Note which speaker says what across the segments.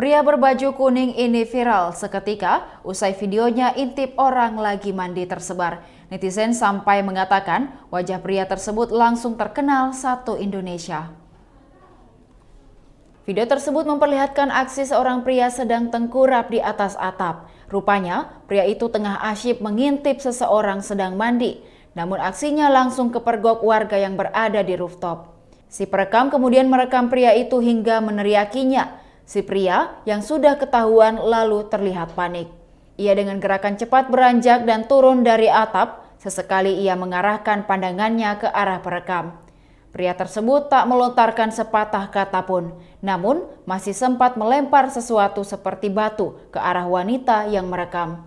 Speaker 1: Pria berbaju kuning ini viral seketika usai videonya intip orang lagi mandi tersebar. Netizen sampai mengatakan wajah pria tersebut langsung terkenal satu Indonesia. Video tersebut memperlihatkan aksi seorang pria sedang tengkurap di atas atap. Rupanya, pria itu tengah asyik mengintip seseorang sedang mandi. Namun aksinya langsung kepergok warga yang berada di rooftop. Si perekam kemudian merekam pria itu hingga meneriakinya. Si pria yang sudah ketahuan lalu terlihat panik. Ia dengan gerakan cepat beranjak dan turun dari atap. Sesekali ia mengarahkan pandangannya ke arah perekam. Pria tersebut tak melontarkan sepatah kata pun, namun masih sempat melempar sesuatu seperti batu ke arah wanita yang merekam.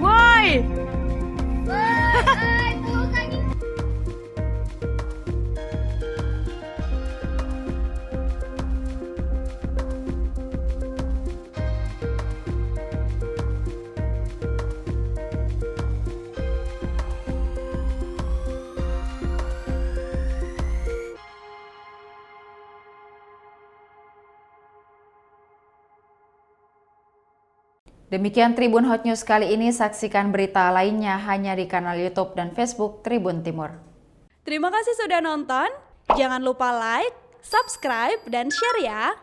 Speaker 2: Woi!
Speaker 1: Demikian Tribun Hot News kali ini, saksikan berita lainnya hanya di kanal YouTube dan Facebook Tribun Timur.
Speaker 2: Terima kasih sudah nonton. Jangan lupa like, subscribe, dan share ya.